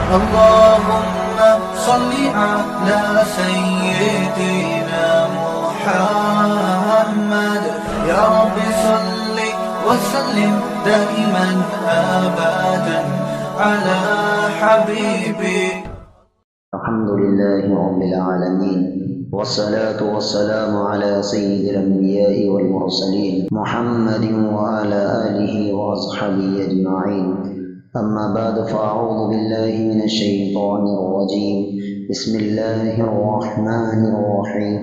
اللهم صل على سيدنا محمد يا رب صل وسلم دائما أبدا على حبيبك. الحمد لله رب العالمين، والصلاة والسلام على سيد الأنبياء والمرسلين محمد وعلى آله وأصحابه أجمعين. أما بعد، فأعوذ بالله من الشيطان الرجيم. بسم الله الرحمن الرحيم.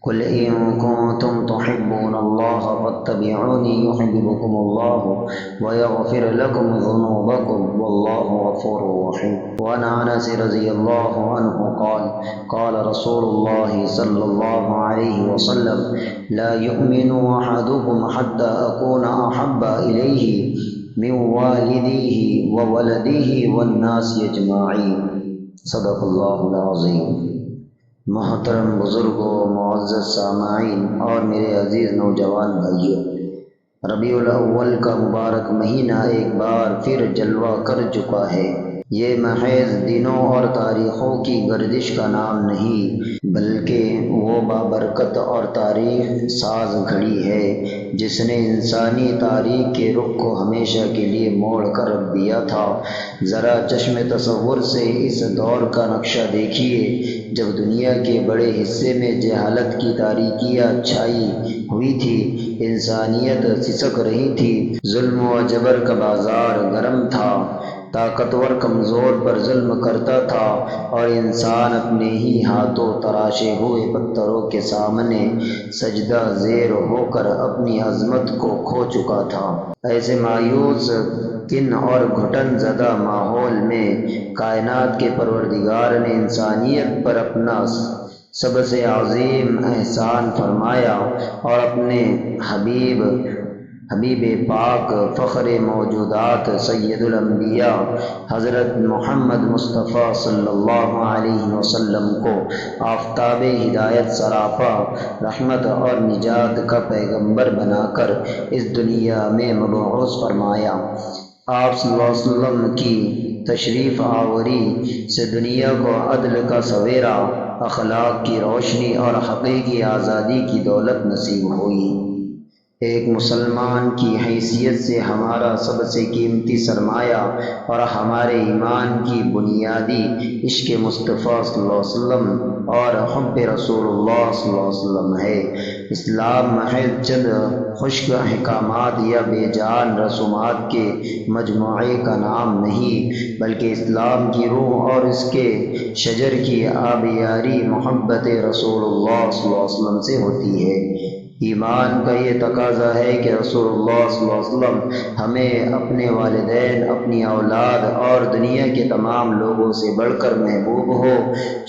قل إن كنتم تحبون الله فاتبعوني يحببكم الله ويغفر لكم ذنوبكم والله غفور رحيم. وعن أنس رضي الله عنه قال قال رسول الله صلى الله عليه وسلم لا يؤمن أحدكم حتى أكون أحب إليه من والديه وولده والناس أجمعين. صدق اللہ العظیم. محترم بزرگوں، معزز سامعین اور میرے عزیز نوجوان بھائیوں، ربیع الاول کا مبارک مہینہ ایک بار پھر جلوہ کر چکا ہے. یہ محض دنوں اور تاریخوں کی گردش کا نام نہیں، بلکہ وہ بابرکت اور تاریخ ساز گھڑی ہے جس نے انسانی تاریخ کے رخ کو ہمیشہ کے لیے موڑ کر رکھ دیا تھا. ذرا چشم تصور سے اس دور کا نقشہ دیکھیے جب دنیا کے بڑے حصے میں جہالت کی تاریکیاں چھائی ہوئی تھی، انسانیت سسک رہی تھی، ظلم و جبر کا بازار گرم تھا، طاقتور کمزور پر ظلم کرتا تھا اور انسان اپنے ہی ہاتھوں تراشے ہوئے پتھروں کے سامنے سجدہ زیر ہو کر اپنی عظمت کو کھو چکا تھا. ایسے مایوس کن اور گھٹن زدہ ماحول میں کائنات کے پروردگار نے انسانیت پر اپنا سب سے عظیم احسان فرمایا اور اپنے حبیب پاک فخر موجودات سید الانبیاء حضرت محمد مصطفیٰ صلی اللہ علیہ وسلم کو آفتاب ہدایت سراپا رحمت اور نجات کا پیغمبر بنا کر اس دنیا میں مبعوث فرمایا. آپ صلی اللہ علیہ وسلم کی تشریف آوری سے دنیا کو عدل کا سویرا، اخلاق کی روشنی اور حقیقی آزادی کی دولت نصیب ہوئی. ایک مسلمان کی حیثیت سے ہمارا سب سے قیمتی سرمایہ اور ہمارے ایمان کی بنیادی عشق مصطفیٰ صلی اللہ علیہ وسلم اور حب رسول اللہ صلی اللہ علیہ وسلم ہے. اسلام محض چند خشک احکامات یا بے جان رسومات کے مجموعے کا نام نہیں، بلکہ اسلام کی روح اور اس کے شجر کی آبیاری محبت رسول اللہ صلی اللہ علیہ وسلم سے ہوتی ہے. ایمان کا یہ تقاضا ہے کہ رسول اللہ صلی اللہ علیہ وسلم ہمیں اپنے والدین، اپنی اولاد اور دنیا کے تمام لوگوں سے بڑھ کر محبوب ہو.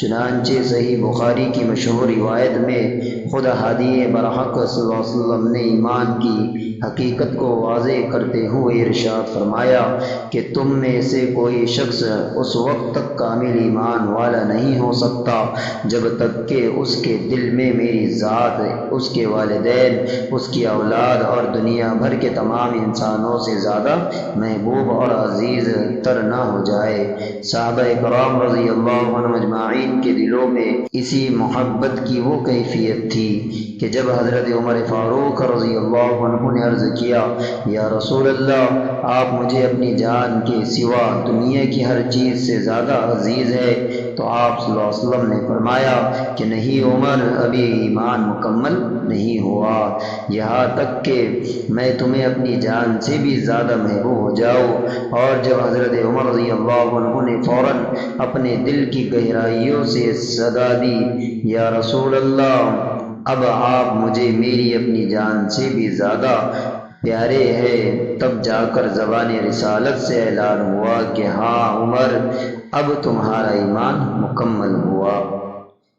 چنانچہ صحیح بخاری کی مشہور روایت میں خود ہادی برحق صلی اللہ علیہ وسلم نے ایمان کی حقیقت کو واضح کرتے ہوئے ارشاد فرمایا کہ تم میں سے کوئی شخص اس وقت تک کامل ایمان والا نہیں ہو سکتا جب تک کہ اس کے دل میں میری ذات، اس کے والدین، اس کی اولاد اور دنیا بھر کے تمام انسانوں سے زیادہ محبوب اور عزیز تر نہ ہو جائے. صحابہ کرام رضی اللہ عنہم اجمعین کے دلوں میں اسی محبت کی وہ کیفیت تھی کہ جب حضرت عمر فاروق رضی اللہ عنہ نے عرض کیا یا رسول اللہ، آپ مجھے اپنی جان کے سوا دنیا کی ہر چیز سے زیادہ عزیز ہے، تو آپ صلی اللہ علیہ وسلم نے فرمایا کہ نہیں عمر، ابھی ایمان مکمل نہیں ہوا، یہاں تک کہ میں تمہیں اپنی جان سے بھی زیادہ محبوب ہو جاؤں. اور جب حضرت عمر رضی اللہ عنہ نے فوراً اپنے دل کی گہرائیوں سے صدا دی یا رسول اللہ، اب آپ مجھے میری اپنی جان سے بھی زیادہ پیارے ہیں، تب جا کر زبان رسالت سے اعلان ہوا کہ ہاں عمر، اب تمہارا ایمان مکمل ہوا.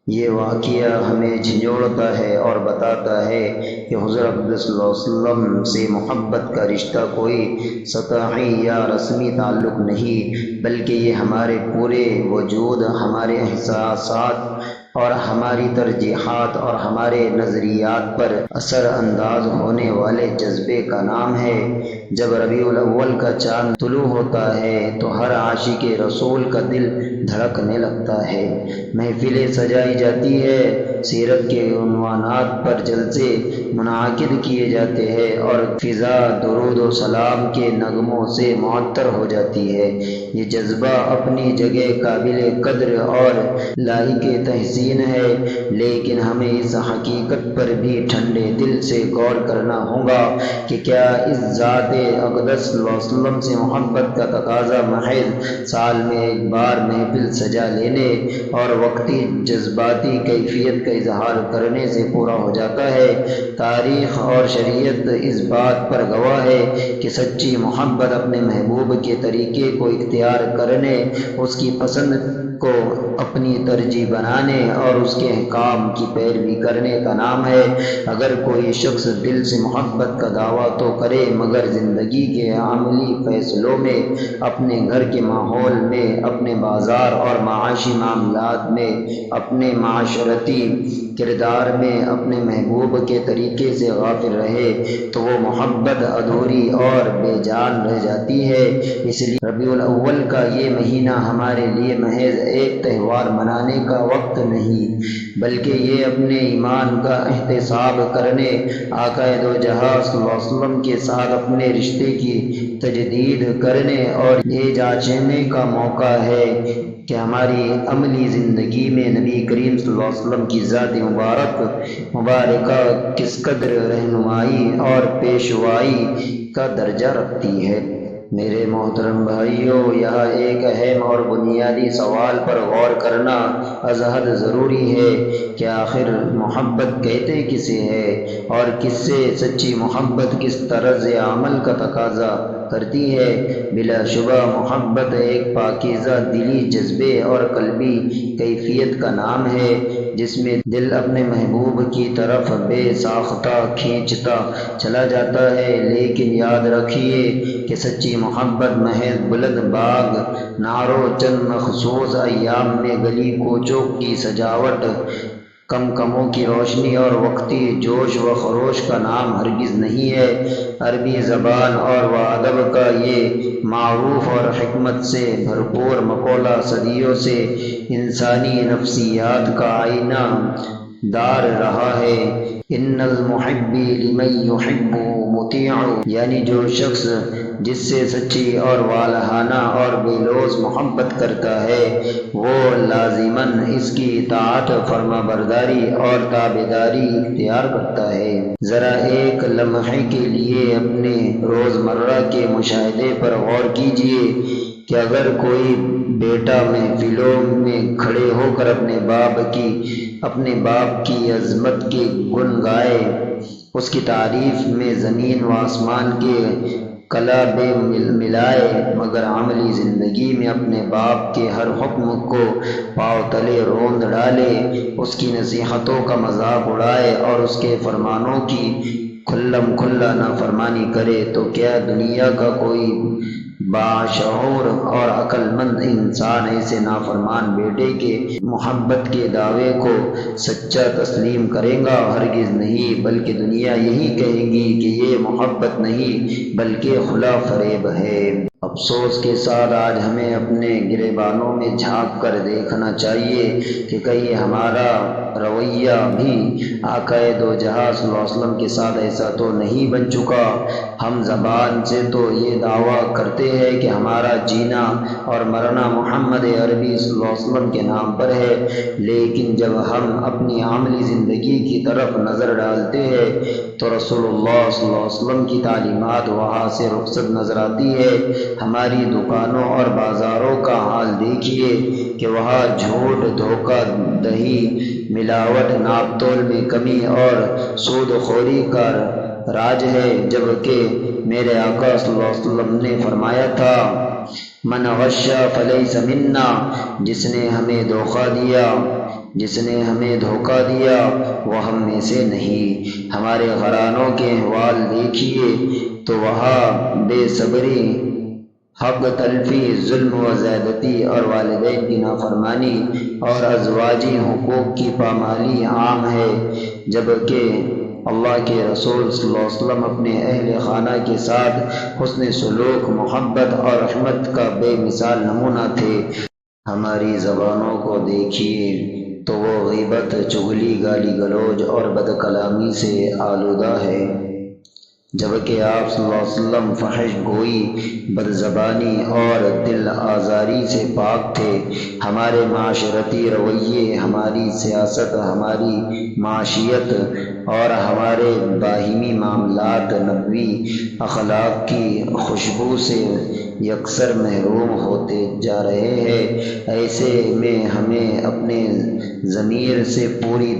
یہ واقعہ ہمیں جھنجھوڑتا ہے اور بتاتا ہے کہ حضور اقدس صلی اللہ علیہ وسلم سے محبت کا رشتہ کوئی سطحی یا رسمی تعلق نہیں، بلکہ یہ ہمارے پورے وجود، ہمارے احساسات اور ہماری ترجیحات اور ہمارے نظریات پر اثر انداز ہونے والے جذبے کا نام ہے. جب ربیع الاول کا چاند طلوع ہوتا ہے تو ہر عاشق رسول کا دل دھڑکنے لگتا ہے، محفلیں سجائی جاتی ہے، سیرت کے عنوانات پر جلسے منعقد کیے جاتے ہیں اور فضا درود و سلام کے نغموں سے معطر ہو جاتی ہے۔ یہ جذبہ اپنی جگہ قابل قدر اور لائق تحسین ہے، لیکن ہمیں اس حقیقت پر بھی ٹھنڈے دل سے غور کرنا ہوگا کہ کیا اس ذات اقدس صلی اللہ علیہ وسلم سے محبت کا تقاضا محض سال میں ایک بار محفل سجا لینے اور وقتی جذباتی کیفیت کا اظہار کرنے سے پورا ہو جاتا ہے؟ تاریخ اور شریعت اس بات پر گواہ ہے کہ سچی محبت اپنے محبوب کے طریقے کو اختیار کرنے، اس کی پسند کو اپنی ترجیح بنانے اور اس کے احکام کی پیروی کرنے کا نام ہے۔ اگر کوئی شخص دل سے محبت کا دعویٰ تو کرے مگر زندگی کے عملی فیصلوں میں، اپنے گھر کے ماحول میں، اپنے بازار اور معاشی معاملات میں، اپنے معاشرتی کردار میں اپنے محبوب کے طریقے سے غافل رہے تو وہ محبت ادھوری اور بے جان رہ جاتی ہے۔ اس لیے ربیع الاول کا یہ مہینہ ہمارے لیے محض ایک تہوار منانے کا وقت نہیں، بلکہ یہ اپنے ایمان کا احتساب کرنے، آقا دو جہاں صلی اللہ علیہ وسلم کے ساتھ اپنے رشتے کی تجدید کرنے اور یہ جانچنے کا موقع ہے کہ ہماری عملی زندگی میں نبی کریم صلی اللہ علیہ وسلم کی ذات مبارکہ کس قدر رہنمائی اور پیشوائی کا درجہ رکھتی ہے۔ میرے محترم بھائیوں، یہاں ایک اہم اور بنیادی سوال پر غور کرنا از حد ضروری ہے کہ آخر محبت کہتے کسے ہے اور کس سے سچی محبت کس طرز عمل کا تقاضا کرتی ہے؟ بلا شبہ محبت ایک پاکیزہ دلی جذبے اور قلبی کیفیت کا نام ہے جس میں دل اپنے محبوب کی طرف بے ساختہ کھینچتا چلا جاتا ہے، لیکن یاد رکھیے کہ سچی محبت محض بلند باغ نعروں، چند مخصوص ایام میں گلی کوچوں کی سجاوٹ، کمکموں کی روشنی اور وقتی جوش و خروش کا نام ہرگز نہیں ہے۔ عربی زبان اور ادب کا یہ معروف اور حکمت سے بھرپور مقولہ صدیوں سے انسانی نفسیات کا آئینہ دار رہا ہے۔ ان المحب لمن یحب مطیع، یعنی جو شخص جس سے سچی اور والہانہ اور بے لوث محبت کرتا ہے وہ لازماً اس کی اطاعت، فرما برداری اور تابعداری اختیار کرتا ہے۔ ذرا ایک لمحے کے لیے اپنے روزمرہ کے مشاہدے پر غور کیجیے کہ اگر کوئی بیٹا محفلوں میں کھڑے ہو کر اپنے باپ کی عظمت کے گن گائے، اس کی تعریف میں زمین و آسمان کے کلبے ملائے، مگر عملی زندگی میں اپنے باپ کے ہر حکم کو پاؤں تلے روند ڈالے، اس کی نصیحتوں کا مذاق اڑائے اور اس کے فرمانوں کی کھلم کھلا نافرمانی کرے، تو کیا دنیا کا کوئی باشعور اور عقل مند انسان ایسے نافرمان بیٹے کے محبت کے دعوے کو سچا تسلیم کرے گا؟ ہرگز نہیں، بلکہ دنیا یہی کہے گی کہ یہ محبت نہیں بلکہ خلا فریب ہے۔ افسوس کے ساتھ آج ہمیں اپنے گریبانوں میں جھانک کر دیکھنا چاہیے کہ کہیں ہمارا رویہ بھی آقا دو جہاں صلی اللہ علیہ وسلم کے ساتھ ایسا تو نہیں بن چکا۔ ہم زبان سے تو یہ دعویٰ کرتے ہیں کہ ہمارا جینا اور مرنا محمد عربی صلی اللہ علیہ وسلم کے نام پر ہے، لیکن جب ہم اپنی عملی زندگی کی طرف نظر ڈالتے ہیں تو رسول اللہ صلی اللہ علیہ وسلم کی تعلیمات وہاں سے رخصت نظر آتی ہے۔ ہماری دکانوں اور بازاروں کا حال دیکھیے کہ وہاں جھوٹ، دھوکہ دہی، ملاوٹ، ناپ تول میں کمی اور سود خوری کا راج ہے، جبکہ میرے آقا صلی اللہ علیہ وسلم نے فرمایا تھا من غش فلیس منا، جس نے ہمیں دھوکہ دیا وہ ہم میں سے نہیں۔ ہمارے گھرانوں کے احوال دیکھیے تو وہاں بے صبری، حق تلفی، ظلم و زیادتی اور والدین کی نافرمانی اور ازواجی حقوق کی پامالی عام ہے، جبکہ اللہ کے رسول صلی اللہ علیہ وسلم اپنے اہل خانہ کے ساتھ حسن سلوک، محبت اور رحمت کا بے مثال نمونہ تھے۔ ہماری زبانوں کو دیکھیے تو وہ غیبت، چغلی، گالی گلوچ اور بد کلامی سے آلودہ ہے، جبکہ آپ صلی اللہ علیہ وسلم فحش گوئی، بد زبانی اور دل آزاری سے پاک تھے۔ ہمارے معاشرتی رویے، ہماری سیاست، ہماری معاشیت اور ہمارے باہمی معاملات نبوی اخلاق کی خوشبو سے یکسر محروم ہوتے جا رہے ہیں۔ ایسے میں ہمیں اپنے ضمیر سے پوری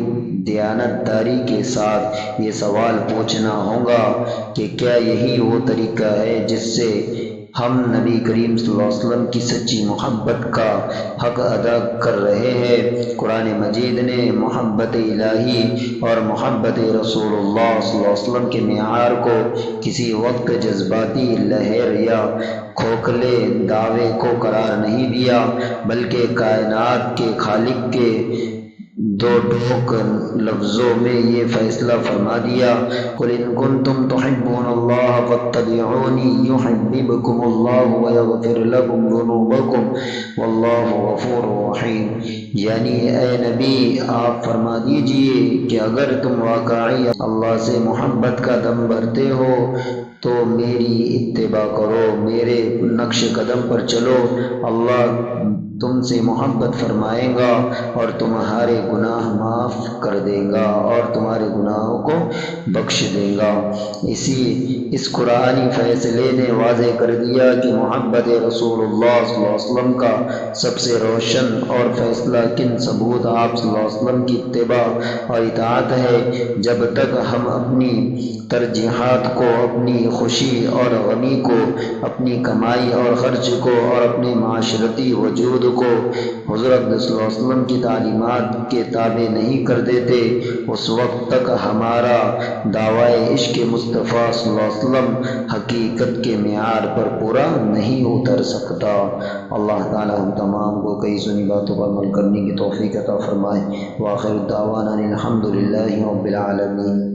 دیانت داری کے ساتھ یہ سوال پوچھنا ہوگا کہ کیا یہی وہ طریقہ ہے جس سے ہم نبی کریم صلی اللہ علیہ وسلم کی سچی محبت کا حق ادا کر رہے ہیں؟ قرآن مجید نے محبت الہی اور محبت رسول اللہ صلی اللہ علیہ وسلم کے معیار کو کسی وقت جذباتی لہر یا کھوکھلے دعوے کو قرار نہیں دیا، بلکہ کائنات کے خالق کے دو ٹوک لفظوں میں یہ فیصلہ فرما دیا، قُلْ إِن كُنتُمْ تُحِبُّونَ اللَّهَ فَاتَّبِعُونِي يُحِبِّبْكُمُ اللَّهُ وَيَغْفِرْ لَكُمْ ذُنُوبَكُمْ وَاللَّهُ غَفُورٌ رَحِيمٌ۔ یعنی اے نبی، آپ فرما دیجئے کہ اگر تم واقعی اللہ سے محبت کا دم بھرتے ہو تو میری اتباع کرو، میرے نقش قدم پر چلو، اللہ تم سے محبت فرمائے گا اور تمہارے گناہ معاف کر دے گا اور تمہارے گناہوں کو بخش دے گا۔ اس قرآنی فیصلے نے واضح کر دیا کہ محبت رسول اللہ صلی اللہ علیہ وسلم کا سب سے روشن اور فیصلہ کن ثبوت آپ صلی اللہ علیہ وسلم کی اتباع اور اطاعت ہے۔ جب تک ہم اپنی ترجیحات کو، اپنی خوشی اور غمی کو، اپنی کمائی اور خرچ کو اور اپنے معاشرتی وجود کو حضور صلی اللہ علیہ وسلم کی تعلیمات کے تابع نہیں کر دیتے، اس وقت تک ہمارا دعویٰ عشق مصطفیٰ صلی اللہ علیہ وسلم حقیقت کے معیار پر پورا نہیں اتر سکتا۔ اللہ تعالی ہم تمام کو کئی سنی باتوں پر عمل کرنے کی توفیق عطا فرمائے۔ وآخر دعوانا الحمد للہ رب العالمین۔